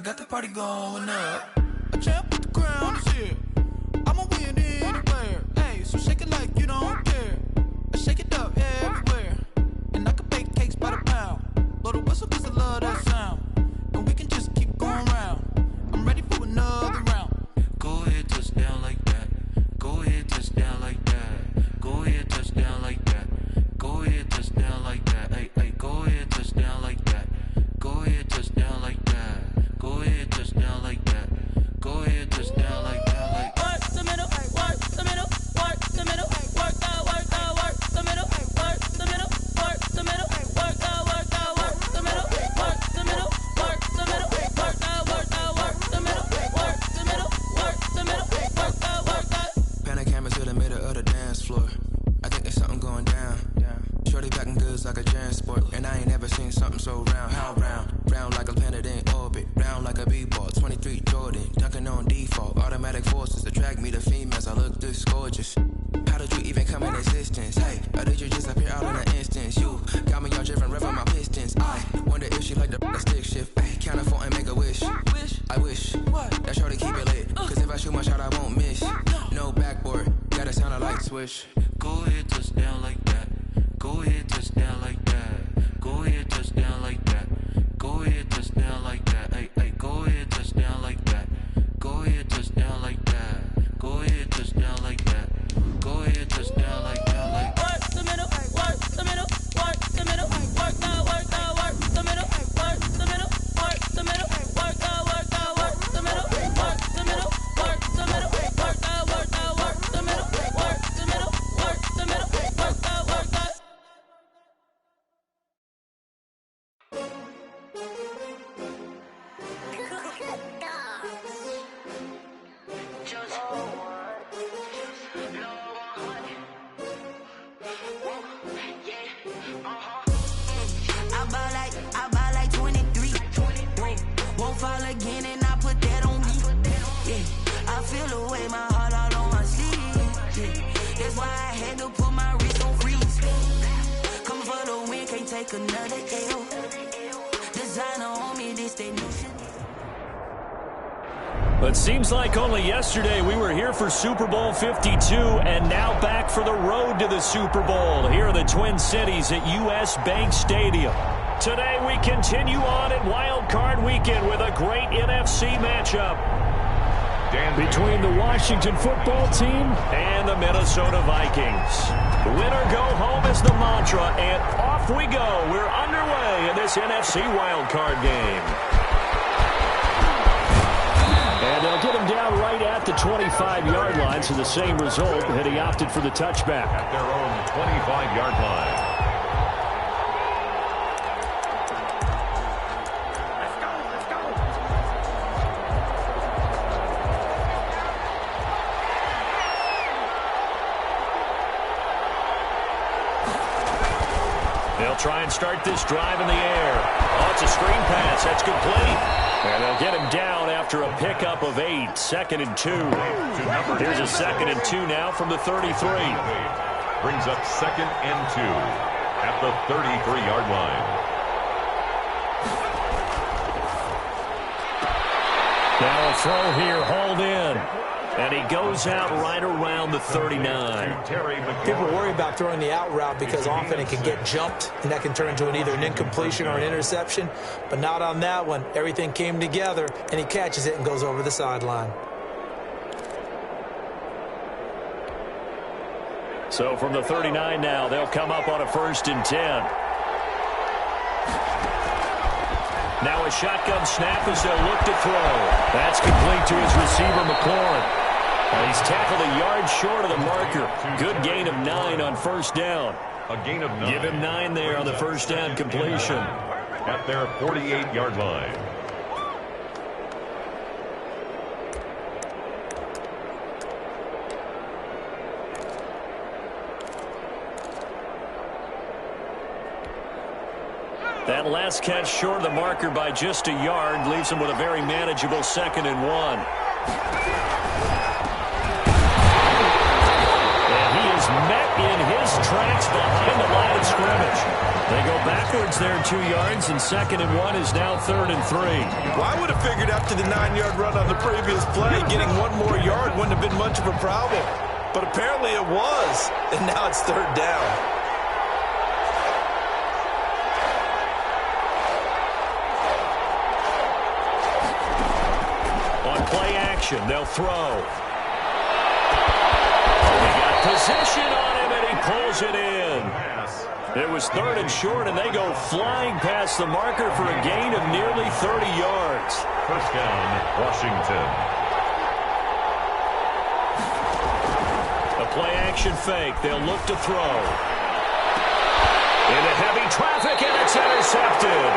I got the party going up. A champ with the crown is here. I'ma win anywhere. Hey, so shake it like you don't care. I shake it up everywhere. And I can bake cakes by the pound. Blow the whistle cause I love that sound. And we can just keep going round. I'm ready for another round. Go ahead, touch down like that. Go ahead, touch down like that. Go ahead, touch down like that. Go ahead, touch down like that. Hey, hey, go ahead, touch down like that. Go ahead, touch down like that. Go ahead, touch down like that. Go ahead, touch down like that. Like work the middle, work the middle, work the middle, work the middle, work the middle, work the middle, work the middle, work the middle, work the middle, work the middle, work the middle, work the middle, work the. Pan a camera to the middle of the dance floor. I think there's something going down. Shorty backing goods like a transport, and I ain't never seen something so round. How round? Round like a planet in orbit, round like a b-ball. 23 Jordan, dunking on default. Automatic forces attract me to females. I look this gorgeous. How did you even come in existence? Hey, or did you just appear out in an instance? You got me all driven, revving my pistons. I wonder if she like the stick shift. Ay, count a four and make a wish. I wish that shorty keep it lit. Cause if I shoot my shot, I won't miss. No backboard, gotta sound a light switch. Go ahead, touch down like that. Go ahead, touch down like that. Go ahead, touch down like that. Go ahead, touch down like that. Hey, hey, go ahead, touch down like that. Go ahead, touch down like that. Go ahead, touch down like that. Go ahead, touch down like that. Like work the middle, work the middle, work the middle, work the middle, work the middle, work the middle, work the middle, work the middle, work the middle, work the middle, work the middle, work the middle, work the middle, work the middle, work the. I buy like 23. Won't fall again and I put that on me. Yeah, I feel the way, my heart all on my sleeve. Yeah, that's why I had to put my wrist on freeze. Coming for the win, can't take another L. Designer on me, this they new shit. But seems like only yesterday we were here for Super Bowl 52 and now back for the road to the Super Bowl here in the Twin Cities at US Bank Stadium. Today we continue on in Wild Card Weekend with a great NFC matchup between the Washington football team and the Minnesota Vikings. Winner go home is the mantra, and off we go. We're underway in this NFC Wild Card game. And they'll get him down right at the 25-yard line, so the same result had he opted for the touchback. At their own 25-yard line. They'll try and start this drive in the air. Oh, it's a screen pass. That's complete. And they'll get him down after a pickup of 8. 2nd and 2. Here's a 2nd and 2 now from the 33. Brings up 2nd and 2 at the 33-yard line. Now a throw here, hauled in. And he goes out right around the 39. People worry about throwing the out route because often it can get jumped, and that can turn into either an incompletion or an interception. But not on that one. Everything came together, and he catches it and goes over the sideline. So from the 39 now, they'll come up on a 1st and 10. Now a shotgun snap as they'll look to throw. That's complete to his receiver, McLaurin. He's tackled a yard short of the marker. Good gain of 9 on 1st down. A gain of 9. Give him 9 there on the 1st down completion. At their 48-yard line. That last catch short of the marker by just a yard leaves him with a very manageable 2nd and 1. Met in his tracks behind the line of scrimmage. They go backwards there 2 yards, and 2nd and 1 is now 3rd and 3. Well, I would have figured after the 9-yard run on the previous play, getting 1 more yard wouldn't have been much of a problem. But apparently it was, and now it's 3rd down. On play action, they'll throw. They got possession on him, and he pulls it in. It was 3rd and short, and they go flying past the marker for a gain of nearly 30 yards. First down, Washington. A play-action fake. They'll look to throw. Into heavy traffic, and it's intercepted.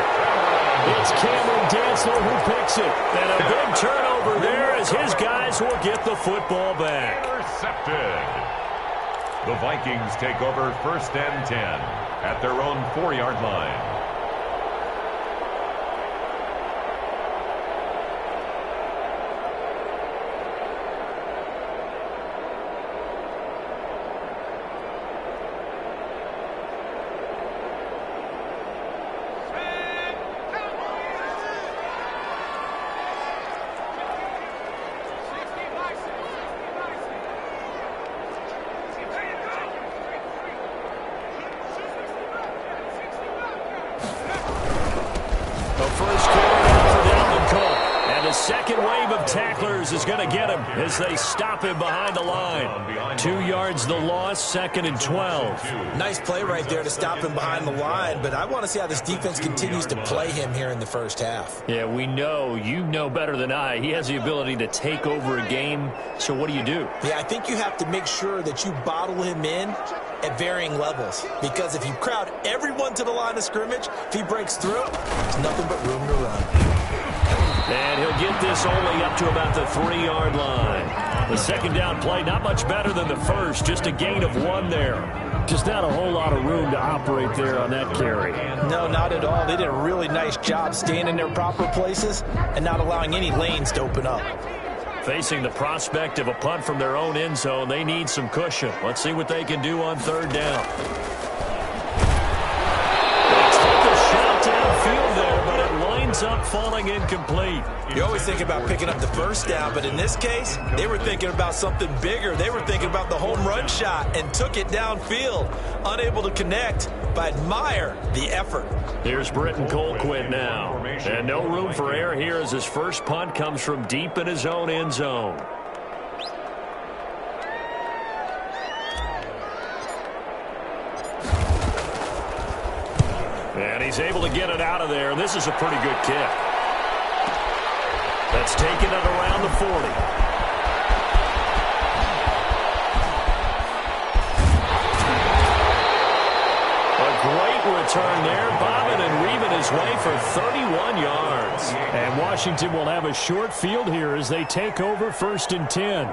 It's Cameron Dantzler who picks it. And a big turnover there as his guys will get the football back. Intercepted. The Vikings take over 1st and 10 at their own 4-yard line. Is going to get him as they stop him behind the line. 2 yards the loss, 2nd and 12. Nice play right there to stop him behind the line, but I want to see how this defense continues to play him here in the first half. Yeah, we know. You know better than I. He has the ability to take over a game, so what do you do? Yeah, I think you have to make sure that you bottle him in at varying levels, because if you crowd everyone to the line of scrimmage, if he breaks through, there's nothing but room to run. And he'll get this only up to about the 3-yard line. The 2nd down play, not much better than the first, just a gain of 1 there. Just not a whole lot of room to operate there on that carry. No, not at all. They did a really nice job staying in their proper places and not allowing any lanes to open up. Facing the prospect of a punt from their own end zone, they need some cushion. Let's see what they can do on 3rd down. They take a shot downfield there, but it winds up falling incomplete. You always think about picking up the first down, but in this case, they were thinking about something bigger. They were thinking about the home run shot and took it downfield. Unable to connect, but admire the effort. Here's Britton Colquitt now. And no room for error here as his first punt comes from deep in his own end zone. And he's able to get it out of there. This is a pretty good kick. That's taken it around the 40. A great return there, bobbing and weaving his way for 31 yards. And Washington will have a short field here as they take over 1st and 10.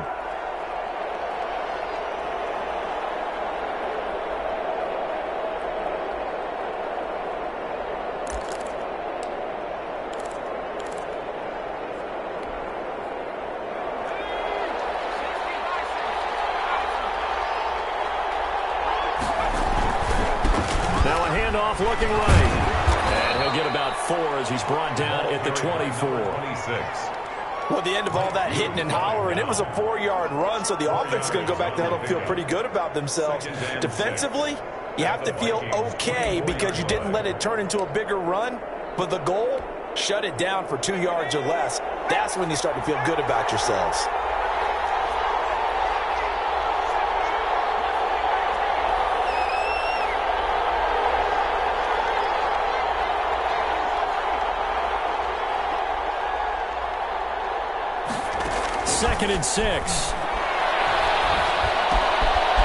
Looking right. And he'll get about 4 as he's brought down at the 24. Well, at the end of all that hitting and hollering, it was a 4-yard run, so the offense is going to go back to huddle and feel pretty good about themselves. Defensively, you have to feel okay because you didn't let it turn into a bigger run, but the goal, shut it down for 2 yards or less. That's when you start to feel good about yourselves. Second and 6.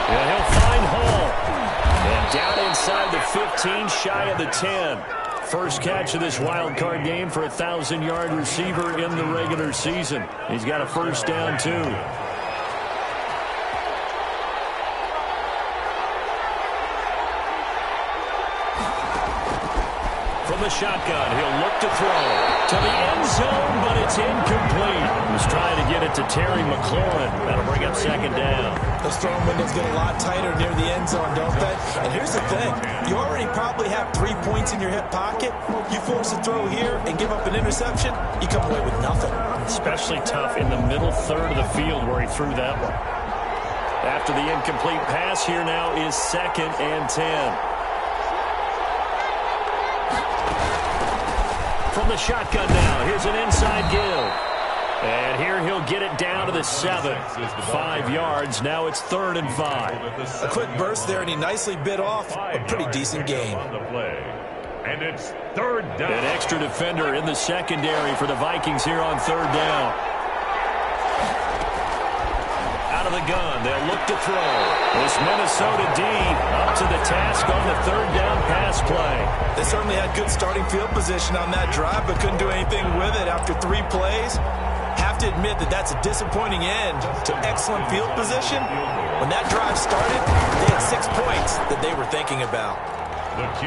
And he'll find Hall. And down inside the 15, shy of the 10. First catch of this wild card game for a 1,000-yard receiver in the regular season. He's got a first down, too. From the shotgun, he'll look to throw to the end zone, but it's incomplete. He's trying to get it to Terry McLaurin. That'll bring up second down. Those throwing windows get a lot tighter near the end zone, don't they? And here's the thing. You already probably have 3 points in your hip pocket. You force a throw here and give up an interception, you come away with nothing. Especially tough in the middle third of the field where he threw that one. After the incomplete pass, here now is 2nd and 10. From the shotgun now, here's an inside give. And here he'll get it down to the 7. 5 yards, now it's 3rd and 5. A quick burst there, and he nicely bit off a pretty decent game. And it's 3rd down. An extra defender in the secondary for the Vikings here on 3rd down. Out of the gun, they'll look to throw. This Minnesota D up to the task on the 3rd down pass play. They certainly had good starting field position on that drive, but couldn't do anything with it after 3 plays. Have to admit that that's a disappointing end to excellent field position. When that drive started, they had 6 points that they were thinking about.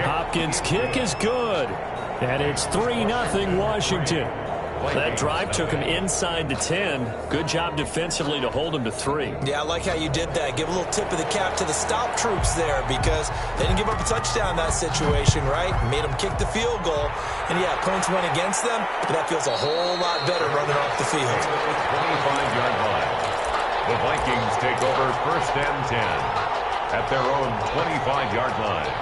Hopkins' kick is good, and it's 3-0 Washington. That drive took him inside the 10. Good job defensively to hold him to 3. Yeah, I like how you did that. Give a little tip of the cap to the stop troops there because they didn't give up a touchdown in that situation, right? Made them kick the field goal. And, yeah, points went against them, but that feels a whole lot better running off the field. 25-yard line. The Vikings take over 1st and 10 at their own 25-yard line.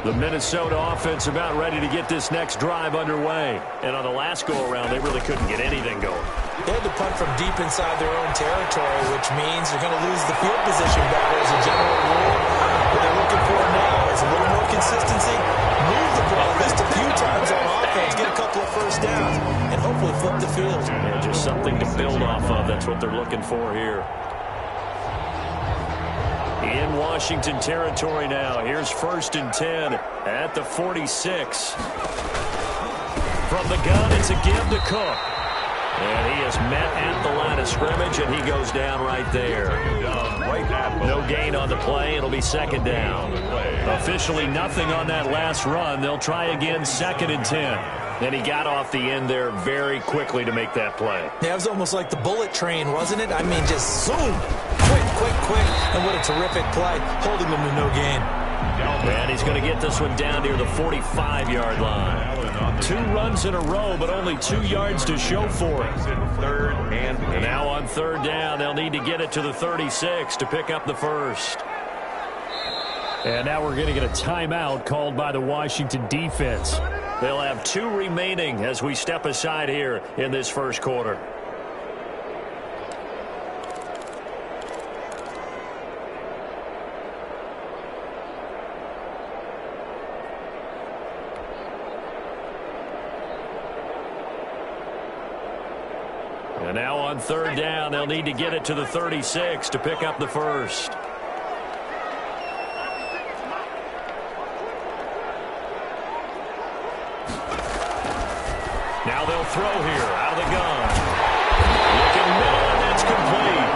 The Minnesota offense about ready to get this next drive underway. And on the last go-around, they really couldn't get anything going. They had to punt from deep inside their own territory, which means they're going to lose the field position battle as a general rule. What they're looking for now is a little more consistency, move the ball just a few times on offense, get a couple of first downs, and hopefully flip the field. And just something to build off of. That's what they're looking for here. In Washington territory now. Here's 1st and 10 at the 46. From the gun, it's a give to Cook. And he is met at the line of scrimmage, and he goes down right there. No gain on the play. It'll be 2nd down. Officially nothing on that last run. They'll try again 2nd and 10. Then he got off the end there very quickly to make that play. Yeah, it was almost like the bullet train, wasn't it? I mean, just zoom. Quick. And what a terrific play, holding them to no gain. And he's going to get this one down near the 45-yard line. 2 runs in a row, but only 2 yards to show for it. And now on 3rd down, they'll need to get it to the 36 to pick up the 1st. And now we're going to get a timeout called by the Washington defense. They'll have 2 remaining as we step aside here in this 1st quarter. And now on 3rd down, they'll need to get it to the 36 to pick up the 1st. Now they'll throw here out of the gun. Looking middle, and that's complete.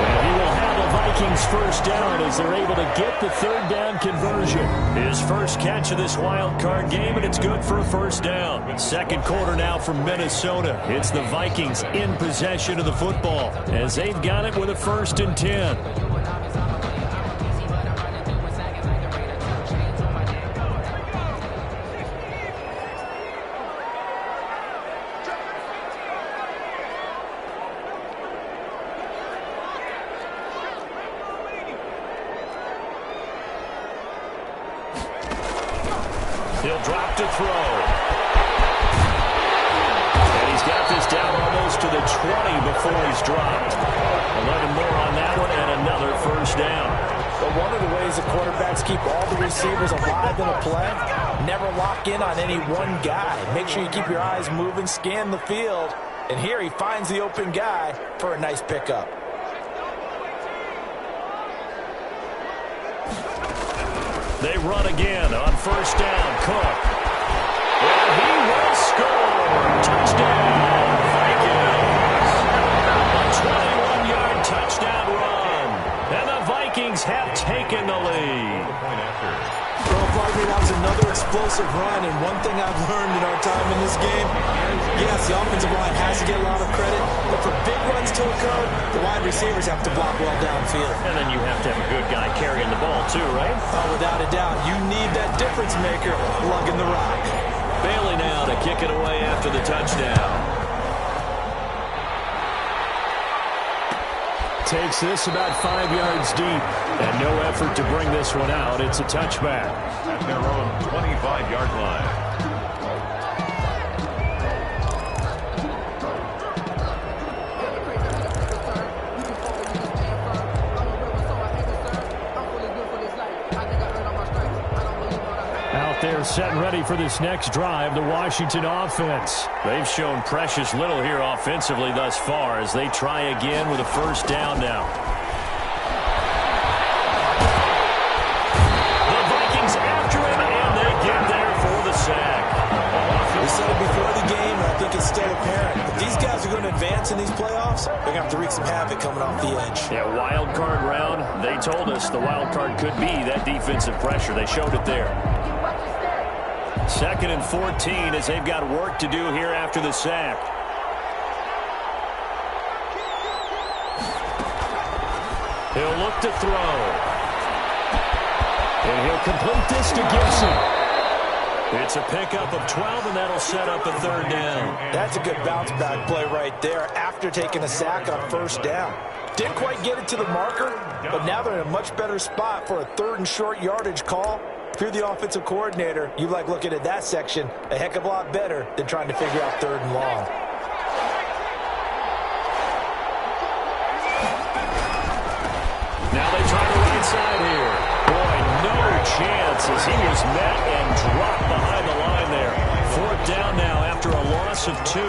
And he will have the Vikings 1st down as they're able to get the 3rd down conversion. His first catch of this wild card game, and it's good for a 1st down. 2nd quarter now from Minnesota. It's the Vikings in possession of the football as they've got it with a 1st and 10. He'll drop to throw. And he's got this down almost to the 20 before he's dropped. 11 more on that one and another 1st down. But one of the ways the quarterbacks keep all the receivers alive in a play, never lock in on any one guy. Make sure you keep your eyes moving, scan the field. And here he finds the open guy for a nice pickup. They run again on 1st down. Cook. And he will score. Touchdown, Vikings. A 21-yard explosive run, and one thing I've learned in our time in this game, yes, the offensive line has to get a lot of credit, but for big runs to occur, the wide receivers have to block well downfield. And then you have to have a good guy carrying the ball too, right? Oh, without a doubt. You need that difference maker lugging the rock. Bailey now to kick it away after the touchdown. Takes this about 5 yards deep, and no effort to bring this one out. It's a touchback. At their own 25-yard line. They're set and ready for this next drive, the Washington offense. They've shown precious little here offensively thus far as they try again with a first down now. The Vikings after him, and they get there for the sack. We said it before the game, and I think it's still apparent. If these guys are going to advance in these playoffs, they're going to have to wreak some havoc coming off the edge. Yeah, wild card round. They told us the wild card could be that defensive pressure. They showed it there. 2nd and 14 as they've got work to do here after the sack. He'll look to throw. And he'll complete this to Gibson. It's a pickup of 12, and that'll set up a third down. That's a good bounce-back play right there after taking a sack on first down. Didn't quite get it to the marker, but now they're in a much better spot for a 3rd and short yardage call. If you're the offensive coordinator, you like looking at that section a heck of a lot better than trying to figure out 3rd and long. Now they try the right side here. Boy, no chance as he was met and dropped behind the line there. 4th down now after a loss of 2.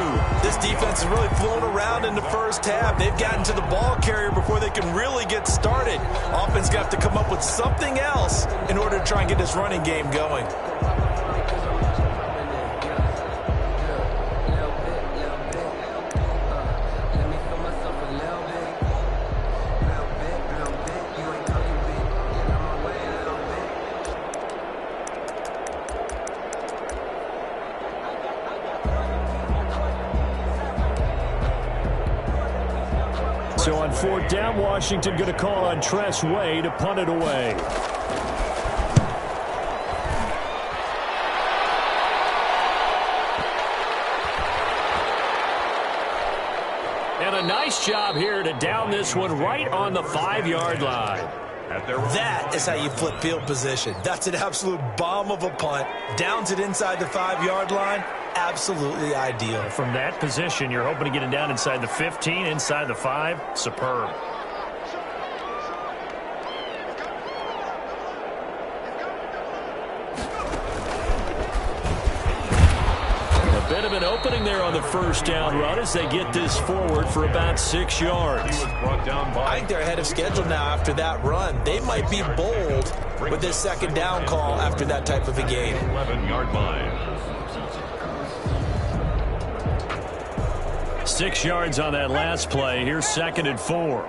This defense has really flown around in the first half. They've gotten to the ball carrier before they can really get started. Offense got to come up with something else in order to try and get this running game going. So on 4th down, Washington going to call on Tress Way to punt it away. And a nice job here to down this one right on the 5-yard line. That is how you flip field position. That's an absolute bomb of a punt. Downs it inside the 5-yard line. Absolutely ideal. From that position, you're hoping to get it down inside the 15, inside the 5. Superb. A bit of an opening there on the first down run as they get this forward for about 6 yards. I think they're ahead of schedule now after that run. They might be bold with this 2nd down call after that type of a game. 11-yard line. 6 yards on that last play. Here's 2nd and 4.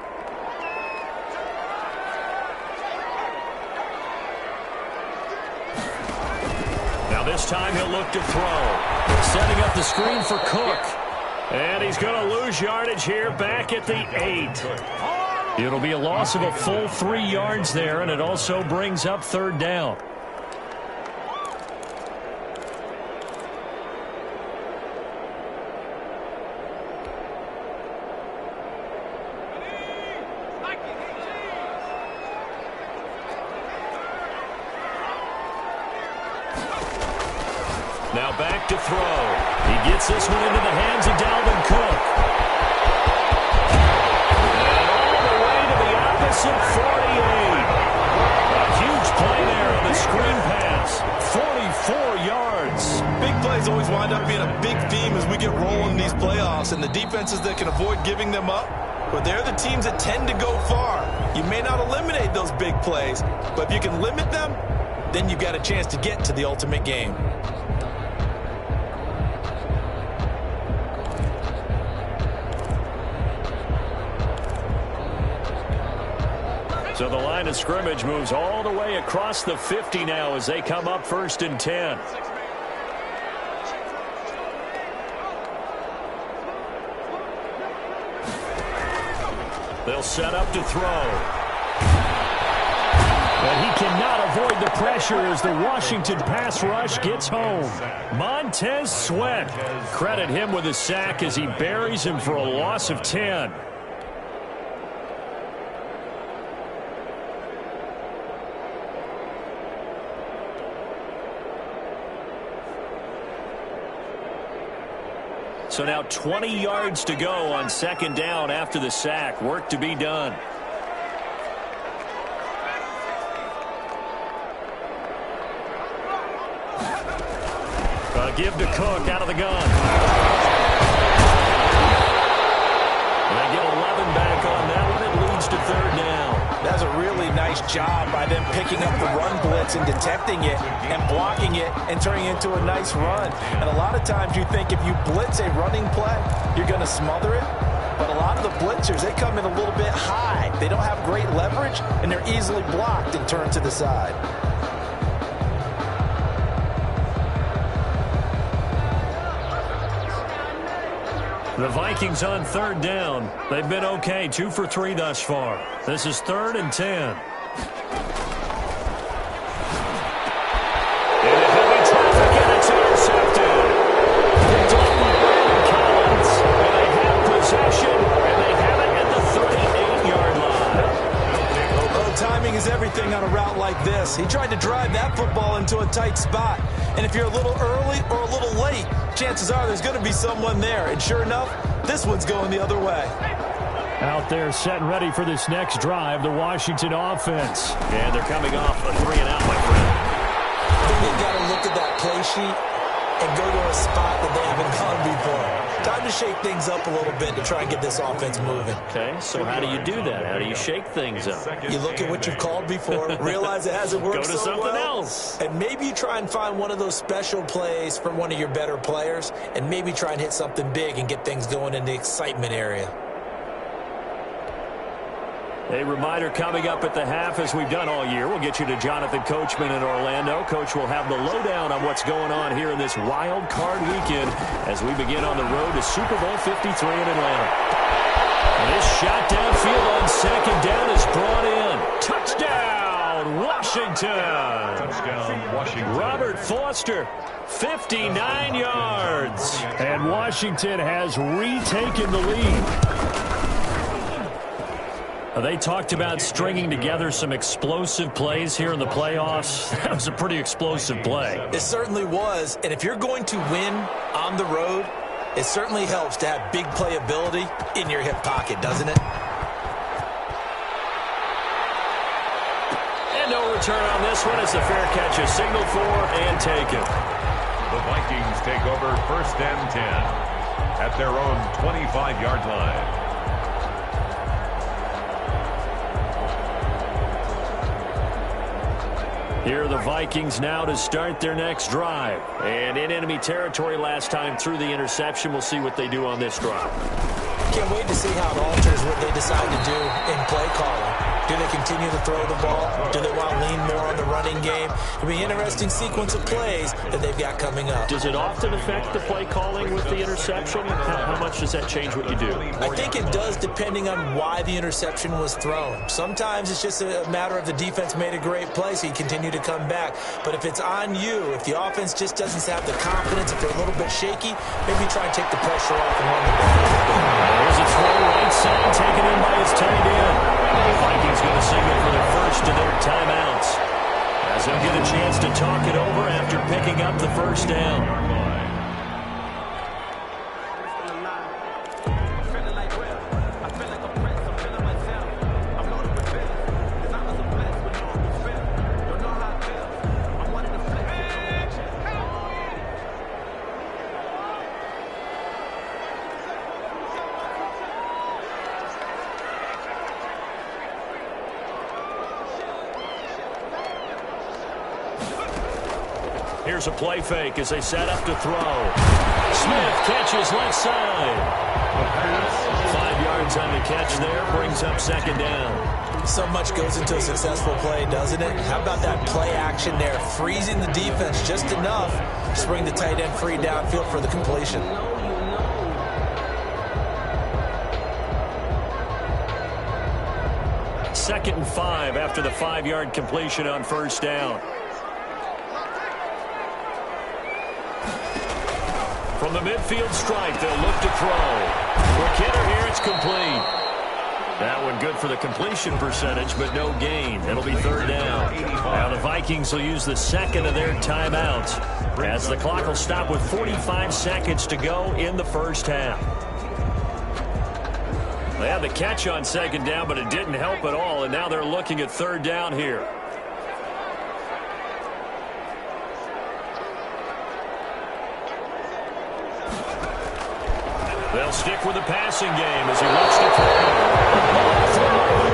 Now this time he'll look to throw. Setting up the screen for Cook. And he's going to lose yardage here back at the 8. It'll be a loss of a full 3 yards there, and it also brings up 3rd down. Now back to throw. He gets this one into the hands of Dalvin Cook. And all the way to the opposite 48. A huge play there on the screen pass. 44 yards. Big plays always wind up being a big theme as we get rolling in these playoffs, and the defenses that can avoid giving them up, but they're the teams that tend to go far. You may not eliminate those big plays, but if you can limit them, then you've got a chance to get to the ultimate game. So the line of scrimmage moves all the way across the 50 now as they come up 1st and 10. They'll set up to throw. But he cannot avoid the pressure as the Washington pass rush gets home. Montez Sweat. Credit him with a sack as he buries him for a loss of 10. So now 20 yards to go on 2nd down after the sack. Work to be done. Give to Cook out of the gun. And they get 11 back on that one. It leads to 3rd down. That's a really nice job by them picking up the run blitz and detecting it and blocking it and turning it into a nice run. And a lot of times you think if you blitz a running play, you're going to smother it. But a lot of the blitzers, they come in a little bit high. They don't have great leverage, and they're easily blocked and turned to the side. The Vikings on 3rd down. They've been okay, 2 for 3 thus far. This is 3rd and 10. In a heavy traffic, and it's intercepted. Picked off by Brandon Collins. And they have possession, and they have it at the 38-yard line. Oh, timing is everything on a route like this. He tried to drive that football into a tight spot. And if you're a little early or a little late, chances are there's going to be someone there. And sure enough, this one's going the other way. Out there set and ready for this next drive, the Washington offense. And they're coming off a 3-and-out, my friend. I think they've got to look at that play sheet and go to a spot that they haven't gone before. Time to shake things up a little bit to try and get this offense moving. Okay, so how do you do that? How do you shake things up? You look at what you've called before, realize it hasn't worked Go to so something well, else. and maybe you try and find one of those special plays from one of your better players, and maybe try and hit something big and get things going in the excitement area. A reminder coming up at the half, as we've done all year. We'll get you to Jonathan Coachman in Orlando. Coach will have the lowdown on what's going on here in this wild card weekend as we begin on the road to Super Bowl 53 in Atlanta. And this shot downfield on 2nd down is brought in. Touchdown, Washington. Touchdown, Washington. Robert Foster, 59 yards. And Washington has retaken the lead. They talked about stringing together some explosive plays here in the playoffs. That was a pretty explosive play. It certainly was, and if you're going to win on the road, it certainly helps to have big playability in your hip pocket, doesn't it? And no return on this one. It's a fair catch, a signal for and taken. The Vikings take over 1st and 10 at their own 25-yard line. Here are the Vikings now to start their next drive. And in enemy territory last time through the interception. We'll see what they do on this drive. Can't wait to see how it alters what they decide to do in play calling. Do they continue to throw the ball? Do they want to lean more on the running game? It'll be an interesting sequence of plays that they've got coming up. Does it often affect the play calling with the interception? How much does that change what you do? I think it does, depending on why the interception was thrown. Sometimes it's just a matter of the defense made a great play, so you continue to come back. But if it's on you, if the offense just doesn't have the confidence, if they're a little bit shaky, maybe try and take the pressure off and run the ball. There's a throw right side taken in by his tight end. The Vikings going to signal for their first of their timeouts, as they'll get a chance to talk it over after picking up the 1st down. Here's a play fake as they set up to throw. Smith catches left side. 5 yards on the catch there, brings up 2nd down. So much goes into a successful play, doesn't it? How about that play action there, freezing the defense just enough to bring the tight end free downfield for the completion. Second and 5 after the 5-yard completion on first down. From the midfield stripe, they'll look to throw. For Kidder here, it's complete. That one good for the completion percentage, but no gain. It'll be third down. Now the Vikings will use the second of their timeouts as the clock will stop with 45 seconds to go in the first half. They had the catch on second down, but it didn't help at all, and now they're looking at third down here. They'll stick with the passing game as he looks to throw.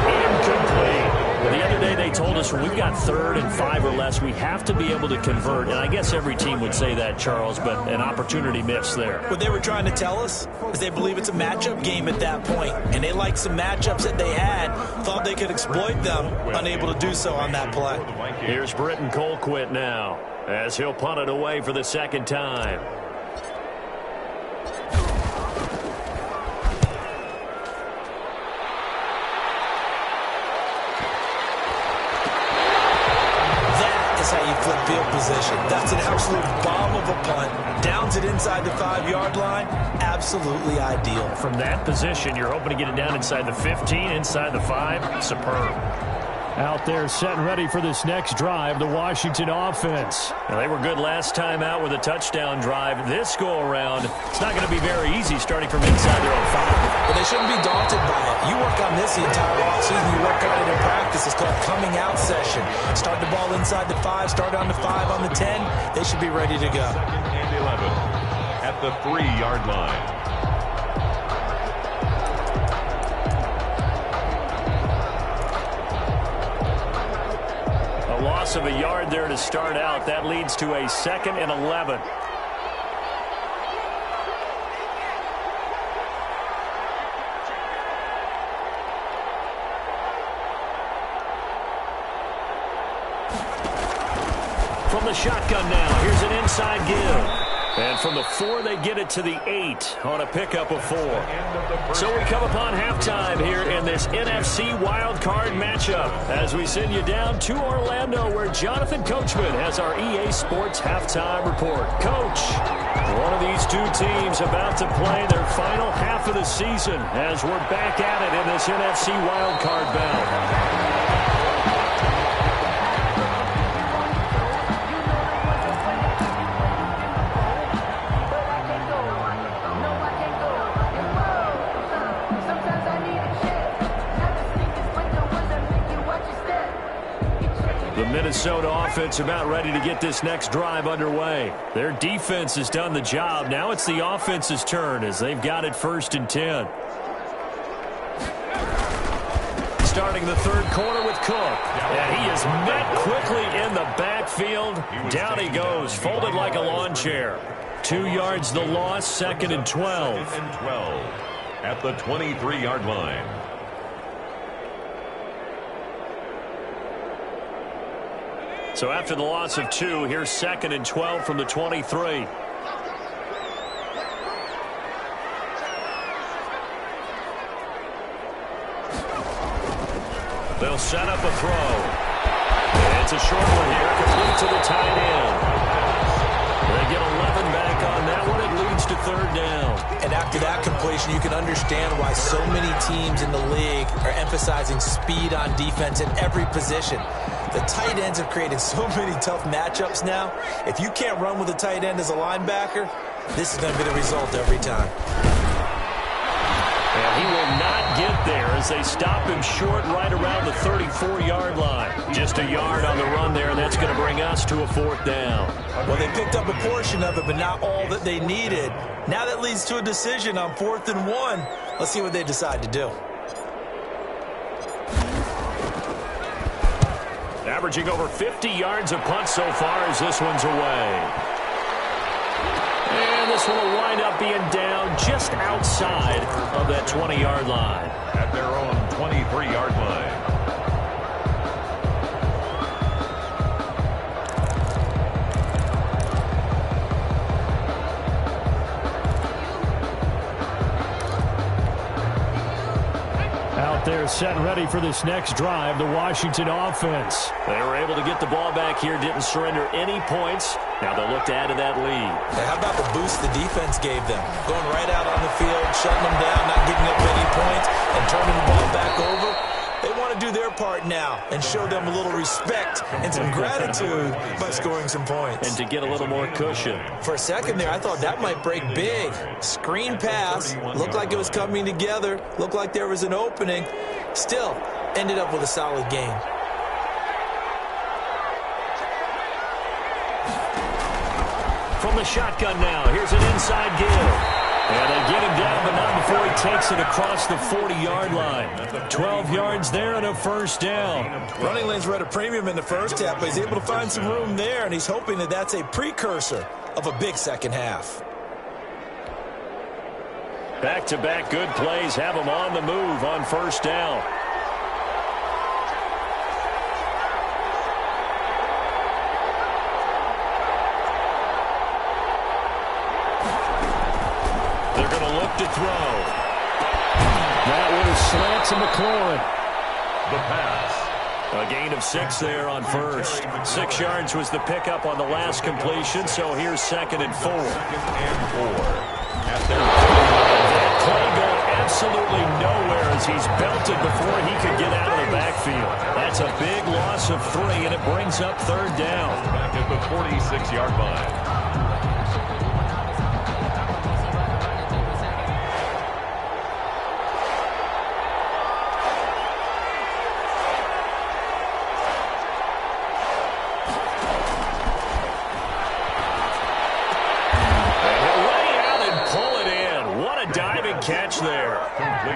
Incomplete. Well, the other day they told us when we've got 3rd and 5 or less, we have to be able to convert. And I guess every team would say that, Charles, but an opportunity missed there. What they were trying to tell us is they believe it's a matchup game at that point. And they liked some matchups that they had, thought they could exploit them, unable to do so on that play. Here's Britton Colquitt now as he'll punt it away for the second time. Flip field position. That's an absolute bomb of a punt. Downs it inside the 5-yard line. Absolutely ideal. From that position, you're hoping to get it down inside the 15, inside the 5. Superb. Out there set and ready for this next drive, the Washington offense. Now, they were good last time out with a touchdown drive. This go-around, it's not going to be very easy starting from inside their own 5. But they shouldn't be daunted by it. You work on this the entire offseason. You work on it in practice. It's called coming out session. Start the ball inside the 5, start on the 5, on the 10. They should be ready to go. Second and 11 at the 3-yard line. Loss of a yard there to start out. That leads to a 2nd and 11. From the shotgun now, here's an inside give. And from the 4, they get it to the 8 on a pickup of 4. So we come upon halftime here in this NFC wildcard matchup as we send you down to Orlando where Jonathan Coachman has our EA Sports halftime report. Coach, one of these two teams about to play their final half of the season as we're back at it in this NFC wildcard bout. Minnesota offense about ready to get this next drive underway. Their defense has done the job. Now it's the offense's turn as they've got it 1st and 10. Starting the 3rd quarter with Cook. And he is met quickly in the backfield. Down he goes, folded like a lawn chair. 2 yards the loss, 2nd and 12. 2nd and 12 at the 23-yard line. So after the loss of 2, here's 2nd and 12 from the 23. They'll set up a throw. It's a short one here, complete to the tight end. They get 11 back on that one. It leads to 3rd down. And after that completion, you can understand why so many teams in the league are emphasizing speed on defense at every position. The tight ends have created so many tough matchups now. If you can't run with a tight end as a linebacker, this is going to be the result every time. And he will not get there as they stop him short right around the 34-yard line. Just a yard on the run there, and that's going to bring us to a 4th down. Well, they picked up a portion of it, but not all that they needed. Now that leads to a decision on 4th and 1. Let's see what they decide to do. Averaging over 50 yards a punt so far as this one's away. And this one will wind up being down just outside of that 20-yard line. At their own 23-yard line. there set and ready for this next drive, the Washington offense. They were able to get the ball back here, didn't surrender any points. Now they'll look to add to that lead. Hey, how about the boost the defense gave them? Going right out on the field, shutting them down, not giving up any points, and turning the ball back over. They want to do their part now and show them a little respect and some gratitude by scoring some points. And to get a little more cushion. For a second there, I thought that might break big. Screen pass. Looked like it was coming together. Looked like there was an opening. Still, ended up with a solid game. From the shotgun now, here's an inside give. And they get him down, but not before he takes it across the 40-yard line. 12 yards there and a first down. Running lanes were at a premium in the first half, but he's able to find some room there, and he's hoping that that's a precursor of a big second half. Back-to-back good plays have him on the move on first down. To throw. That one is slant to McLaurin. The pass. A gain of 6 there on first. 6 yards was the pickup on the last completion, so here's 2nd and 4. 2nd and 4. At their that play going absolutely nowhere as he's belted before he could get out of the backfield. That's a big loss of 3, and it brings up 3rd down. Back at the 46-yard line. Catch there.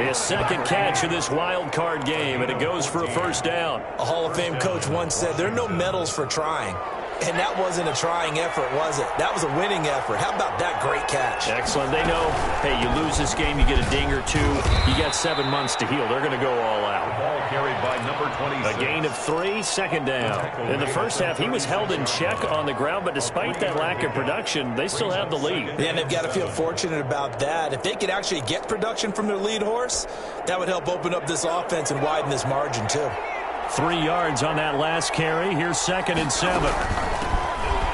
His 2nd catch of this wild card game, and it goes for a first down. A Hall of Fame coach once said there are no medals for trying. And that wasn't a trying effort, was it? That was a winning effort. How about that great catch? Excellent. They know, hey, you lose this game, you get a ding or 2. You got 7 months to heal. They're going to go all out. Ball carried by number 26. A gain of 3, 2nd down. In the first half, he was held in check on the ground, but despite that lack of production, they still have the lead. Yeah, and they've got to feel fortunate about that. If they could actually get production from their lead horse, that would help open up this offense and widen this margin, too. 3 yards on that last carry. Here's 2nd and 7.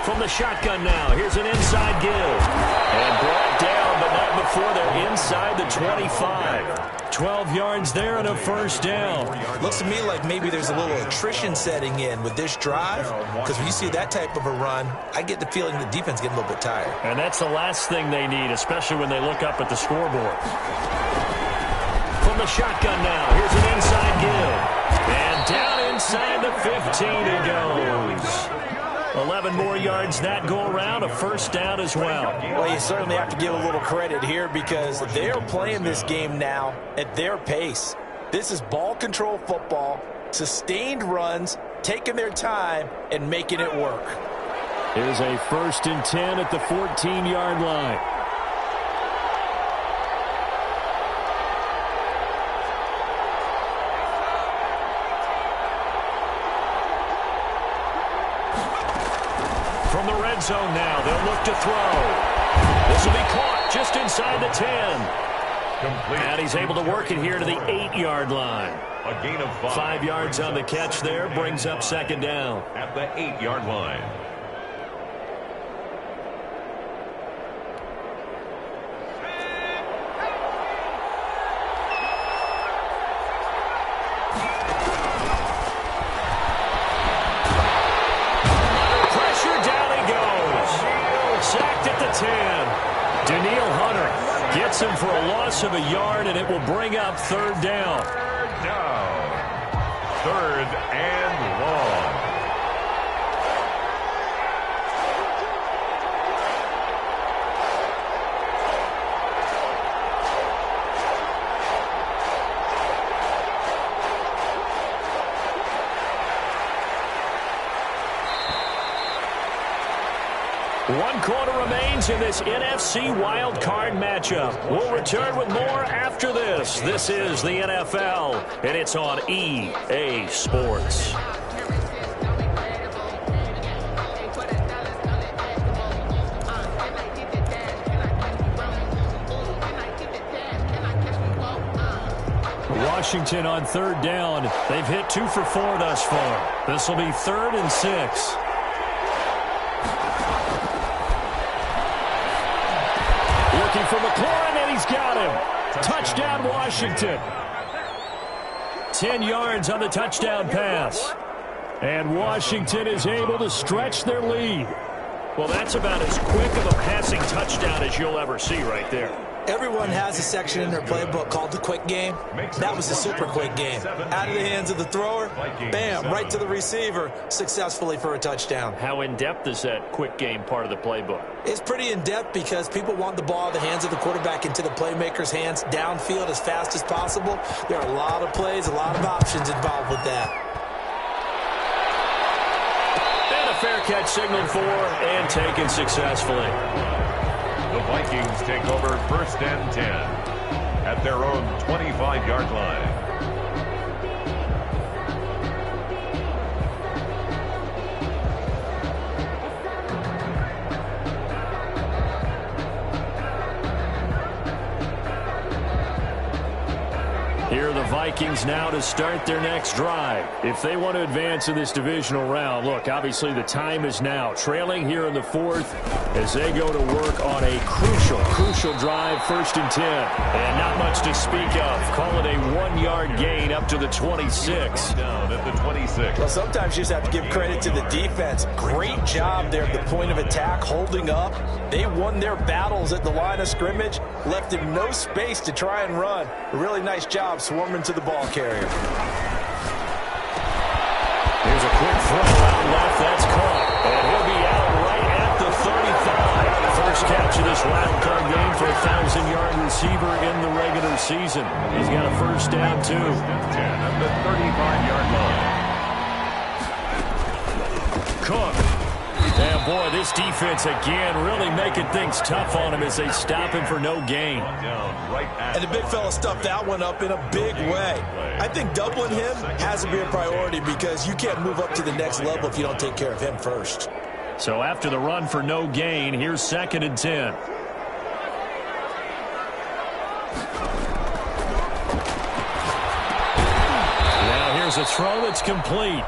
From the shotgun now, here's an inside give. And brought down, but not before they're inside the 25. 12 yards there and a first down. Looks to me like maybe there's a little attrition setting in with this drive, because when you see that type of a run, I get the feeling the defense getting a little bit tired. And that's the last thing they need, especially when they look up at the scoreboard. From the shotgun now, here's an inside give. And down inside the 15 it goes. 11 more yards that go around, a first down as well. Well, you certainly have to give a little credit here because they're playing this game now at their pace. This is ball control football, sustained runs, taking their time, and making it work. Here's a 1st and 10 at the 14-yard line. From the red zone now, they'll look to throw. This will be caught just inside the 10. Complete. And he's able to work it here to the 8-yard line. A gain of 5. 5 yards on the catch there, brings up 2nd down. At the 8-yard line. Gets him for a loss of a yard, and it will bring up 3rd down. 3rd down. 3rd and long. One quarter remains in this NFC wildcard matchup. We'll return with more after this. This is the NFL, and it's on EA Sports. Washington on third down. They've hit 2 for 4 thus far. This will be 3rd and 6. Looking for McLaurin, and he's got him. Touchdown, Washington. 10 yards on the touchdown pass. And Washington is able to stretch their lead. Well, that's about as quick of a passing touchdown as you'll ever see right there. Everyone has a section in their playbook called the quick game. That was the super quick game. Out of the hands of the thrower, bam, right to the receiver, successfully for a touchdown. How in-depth is that quick game part of the playbook? It's pretty in-depth because people want the ball out of the hands of the quarterback into the playmaker's hands downfield as fast as possible. There are a lot of plays, a lot of options involved with that. And a fair catch signaled for and taken successfully. The Vikings take over 1st and 10 at their own 25-yard line. Here are the Vikings now to start their next drive. If they want to advance in this divisional round, look, obviously the time is now. Trailing here in the 4th as they go to work on a crucial drive, 1st and 10. And not much to speak of. Call it a 1-yard gain up to the 26. Down at the 26. Well, sometimes you just have to give credit to the defense. Great job there at the point of attack, holding up. They won their battles at the line of scrimmage, left him no space to try and run. A really nice job swarming to the ball carrier. Here's a quick throw out left. That's caught. And he'll be out right at the 35. First catch of this wild card game for a 1,000-yard receiver in the regular season. He's got a first down, too. 10 at the 35-yard line. Cook. And, boy, this defense, again, really making things tough on him as they stop him for no gain. And the big fella stuffed that one up in a big way. I think doubling him has to be a priority because you can't move up to the next level if you don't take care of him first. So after the run for no gain, here's 2nd and 10. There's a throw that's complete.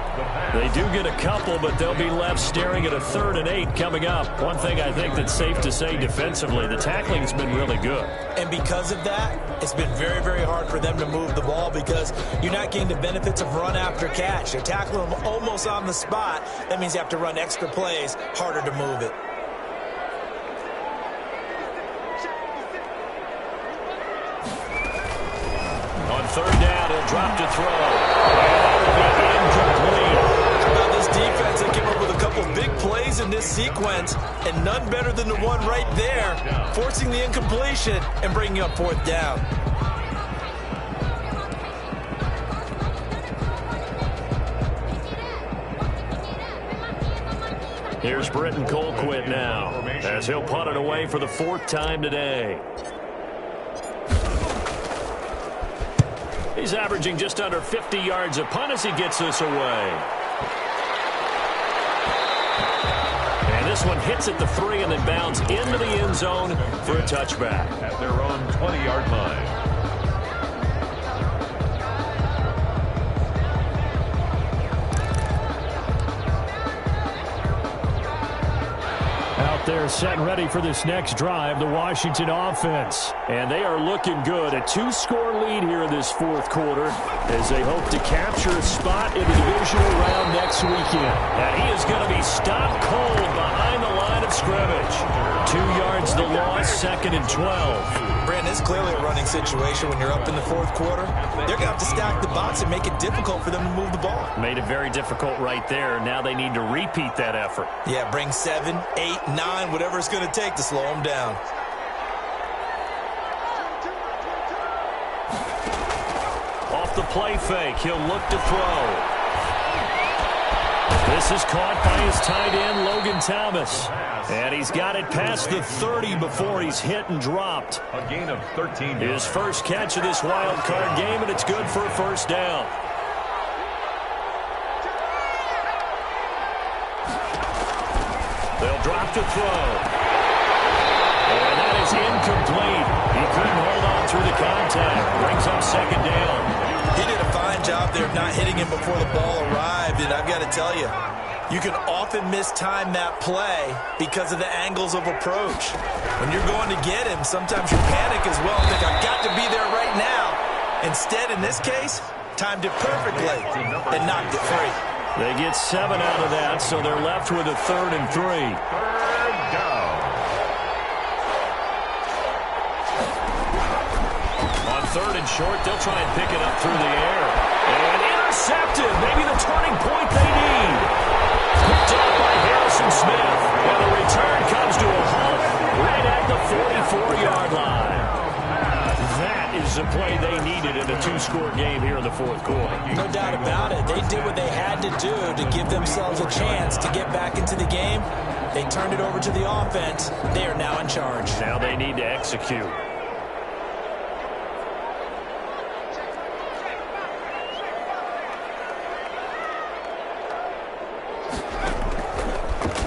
They do get a couple, but they'll be left staring at a 3rd and 8 coming up. One thing I think that's safe to say defensively, the tackling's been really good. And because of that, it's been very, very hard for them to move the ball because you're not getting the benefits of run after catch. They're tackling them almost on the spot. That means you have to run extra plays, harder to move it. On 3rd down, he'll drop to throw. And that'll be incomplete. How about this defense? They came up with a couple big plays in this sequence, and none better than the one right there, forcing the incompletion and bringing up 4th down. Here's Britton Colquitt now, as he'll punt it away for the 4th time today. He's averaging just under 50 yards a punt as he gets this away. And this one hits at the 3 and then bounds into the end zone for a touchback. At their own 20-yard line. They're set and ready for this next drive, the Washington offense. And they are looking good. A 2-score lead here in this 4th quarter as they hope to capture a spot in the divisional round next weekend. And he is going to be stopped cold behind the line of scrimmage. 2 yards the loss, 2nd and 12. Brandon, it's clearly a running situation when you're up in the 4th quarter. They're going to have to stack the box and make it difficult for them to move the ball. Made it very difficult right there. Now they need to repeat that effort. Yeah, bring 7, 8, 9, whatever it's going to take to slow them down. Off the play fake, he'll look to throw. This is caught by his tight end, Logan Thomas. And he's got it past the 30 before he's hit and dropped. A gain of 13 yards. His first catch of this wild card game, and it's good for a first down. They'll drop to throw. And that is incomplete. He couldn't hold on through the contact. Brings up 2nd down. fine job there of not hitting him before the ball arrived. And I've got to tell you, you can often mistime that play because of the angles of approach. When you're going to get him, sometimes you panic as well. Think, I've got to be there right now. Instead, in this case, timed it perfectly and knocked it free. They get 7 out of that, so they're left with a 3rd and 3. Third down. On 3rd and short, they'll try and pick it up through the air. And intercepted. Maybe the turning point they need. Picked up by Harrison Smith. And the return comes to a halt right at the 44-yard line. That is the play they needed in a 2-score game here in the 4th quarter. No doubt about it. They did what they had to do to give themselves a chance to get back into the game. They turned it over to the offense. They are now in charge. Now they need to execute.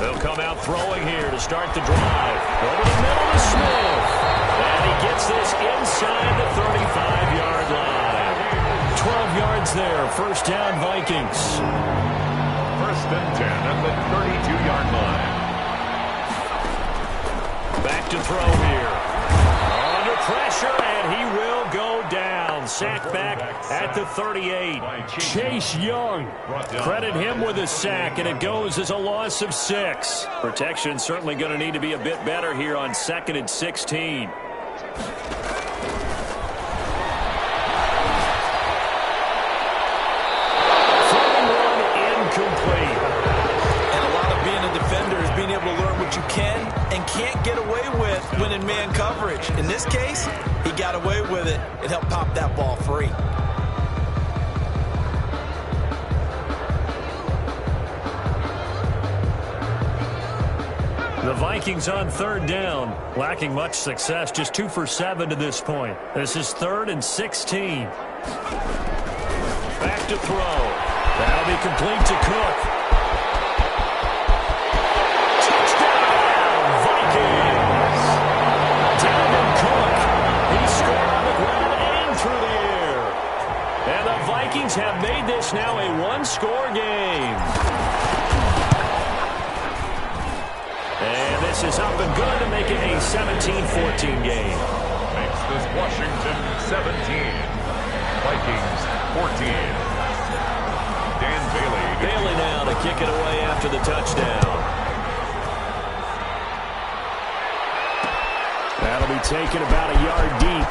They'll come out throwing here to start the drive. Over the middle to Smith. And he gets this inside the 35-yard line. 12 yards there. First down, Vikings. First and 10 at the 32-yard line. Back to throw here. Under pressure, and he will go down. Sack back at the 38. Chase Young. Credit him with a sack, and it goes as a loss of 6. Protection certainly going to need to be a bit better here on 2nd and 16. You can and can't get away with when in man coverage. In this case, he got away with it and helped pop that ball free. The Vikings on 3rd down, lacking much success, just 2 for 7 to this point. This is 3rd and 16. Back to throw. That'll be complete to Cook. Dalvin Cook, he scored on the ground and through the air. And the Vikings have made this now a 1-score game. And this is up and good to make it a 17-14 game. Makes this Washington 17. Vikings 14. Dan Bailey. Bailey now to kick it away after the touchdown. That'll be taken about a yard deep.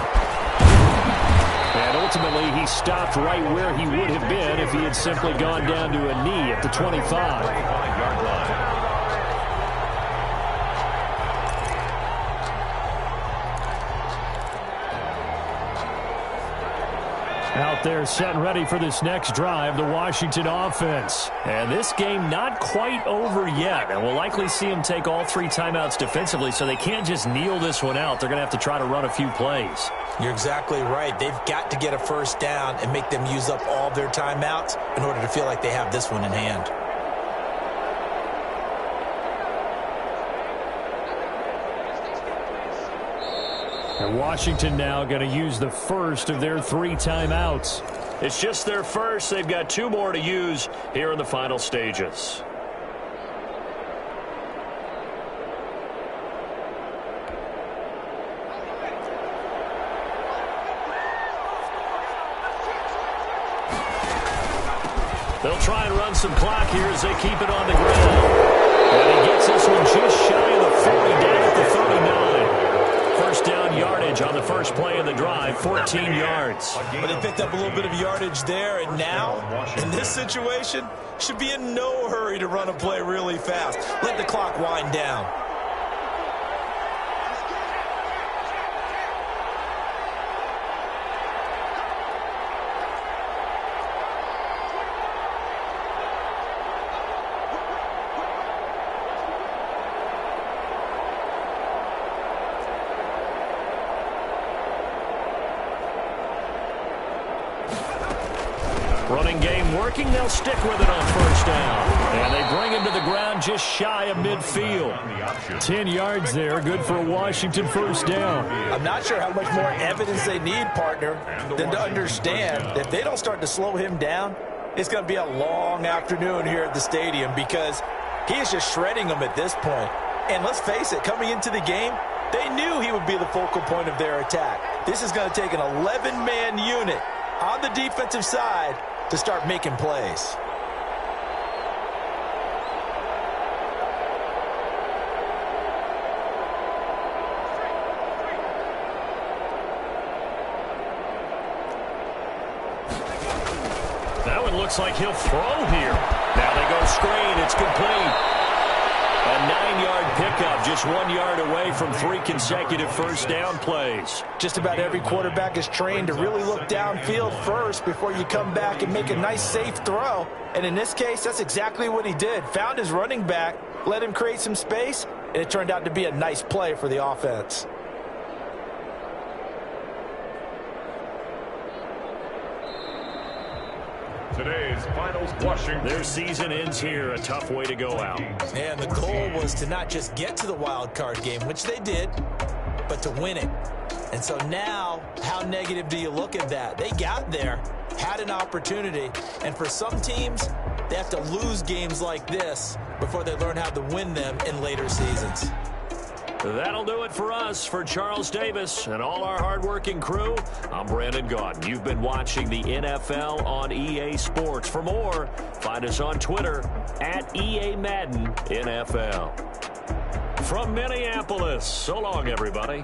And ultimately, he stopped right where he would have been if he had simply gone down to a knee at the 25. 25-yard line. Out there set and ready for this next drive, the Washington offense. And this game not quite over yet. And we'll likely see them take all 3 timeouts defensively, so they can't just kneel this one out. They're going to have to try to run a few plays. You're exactly right. They've got to get a first down and make them use up all their timeouts in order to feel like they have this one in hand. And Washington now going to use the first of their 3 timeouts. It's just their first. They've got 2 more to use here in the final stages. They'll try and run some clock here as they keep it on the ground. And he gets this one just shy of the 40, down at the 39. First down yardage on the first play of the drive, 14 yards. But they picked up a little bit of yardage there, and now, in this situation, should be in no hurry to run a play really fast. Let the clock wind down. Running game working. They'll stick with it on first down. And they bring him to the ground just shy of midfield. 10 yards there. Good for a Washington first down. I'm not sure how much more evidence they need, partner, than to understand that if they don't start to slow him down, it's going to be a long afternoon here at the stadium because he is just shredding them at this point. And let's face it, coming into the game, they knew he would be the focal point of their attack. This is going to take an 11-man unit on the defensive side to start making plays. That one looks like he'll throw here. Now they go screen. It's complete. A 9-yard pickup, just 1 yard away from 3 consecutive first down plays. Just about every quarterback is trained to really look downfield first before you come back and make a nice, safe throw. And in this case, that's exactly what he did. Found his running back, let him create some space, and it turned out to be a nice play for the offense. Today's finals, Washington. Their season ends here. A tough way to go out. And the goal was to not just get to the wild card game, which they did, but to win it. And so now, how negative do you look at that? They got there, had an opportunity, and for some teams, they have to lose games like this before they learn how to win them in later seasons. That'll do it for us. For Charles Davis and all our hardworking crew, I'm Brandon Gaudin. You've been watching the NFL on EA Sports. For more, find us on Twitter at EA Madden NFL. From Minneapolis, so long, everybody.